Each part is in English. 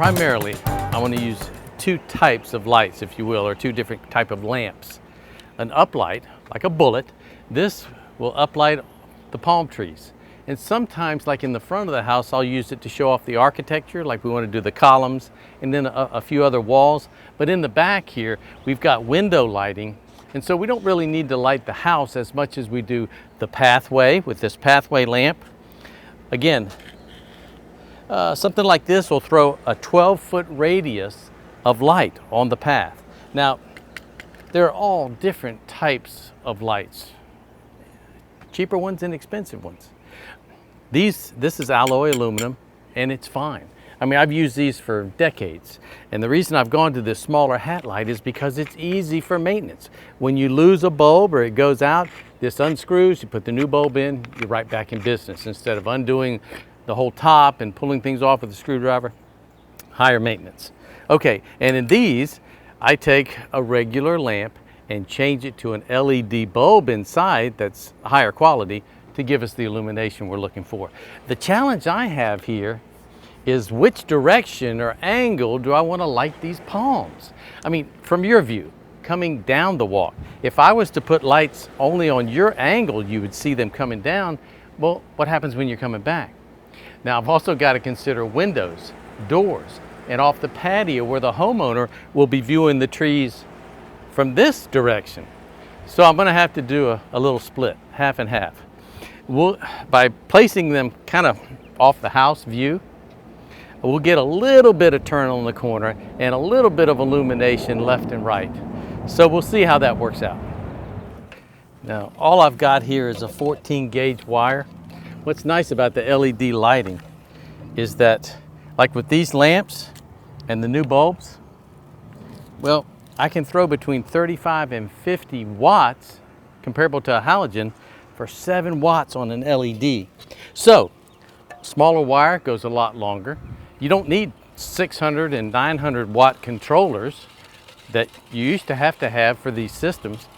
Primarily, I want to use two types of lights, if you will, or two different type of lamps. An uplight, like a bullet, this will uplight the palm trees. And sometimes, like in the front of the house, I'll use it to show off the architecture, like we want to do the columns and then a few other walls. But in the back here, we've got window lighting. And so we don't really need to light the house as much as we do the pathway with this pathway lamp. Again, something like this will throw a 12-foot radius of light on the path. Now, there are all different types of lights, cheaper ones and expensive ones. This is alloy aluminum, and it's fine. I mean, I've used these for decades, and the reason I've gone to this smaller hat light is because it's easy for maintenance. When you lose a bulb or it goes out, this unscrews, you put the new bulb in, you're right back in business instead of undoing the whole top and pulling things off with a screwdriver. Higher maintenance. Okay, and in these, I take a regular lamp and change it to an LED bulb inside that's higher quality to give us the illumination we're looking for. The challenge I have here is which direction or angle do I want to light these palms? I mean, from your view, coming down the walk, if I was to put lights only on your angle, you would see them coming down. Well, what happens when you're coming back? Now, I've also got to consider windows, doors, and off the patio where the homeowner will be viewing the trees from this direction. So I'm going to have to do a little split, half and half. By placing them kind of off the house view, we'll get a little bit of turn on the corner and a little bit of illumination left and right. So we'll see how that works out. Now, all I've got here is a 14 gauge wire. What's nice about the LED lighting is that, like with these lamps and the new bulbs, well, I can throw between 35 and 50 watts, comparable to a halogen, for 7 watts on an LED. So, smaller wire goes a lot longer. You don't need 600 and 900 watt controllers that you used to have for these systems.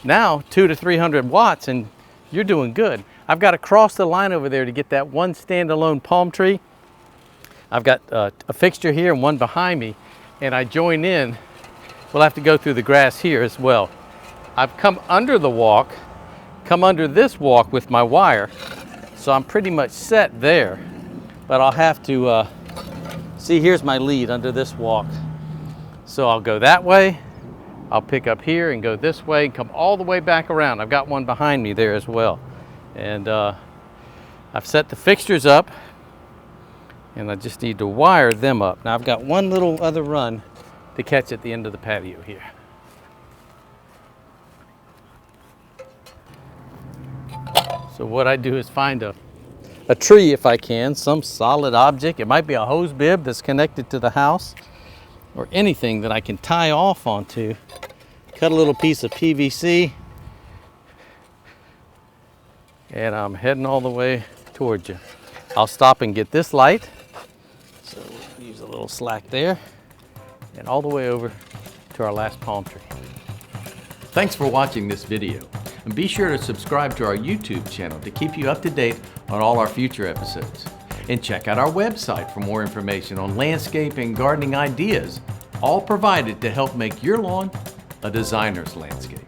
Now, 200 to 300 watts and you're doing good. I've got to cross the line over there to get that one standalone palm tree. I've got a fixture here and one behind me, and I join in. We'll have to go through the grass here as well. I've come under the walk, come under this walk with my wire, so I'm pretty much set there, but I'll have to, see, here's my lead under this walk. So I'll go that way, I'll pick up here and go this way and come all the way back around. I've got one behind me there as well. And I've set the fixtures up, and I just need to wire them up. Now I've got one little other run to catch at the end of the patio here. So what I do is find a tree if I can, some solid object. It might be a hose bib that's connected to the house, or anything that I can tie off onto. Cut a little piece of PVC, and I'm heading all the way towards you. I'll stop and get this light. So we'll use a little slack there, and all the way over to our last palm tree. Thanks for watching this video, and be sure to subscribe to our YouTube channel to keep you up to date on all our future episodes. And check out our website for more information on landscape and gardening ideas, all provided to help make your lawn a designer's landscape.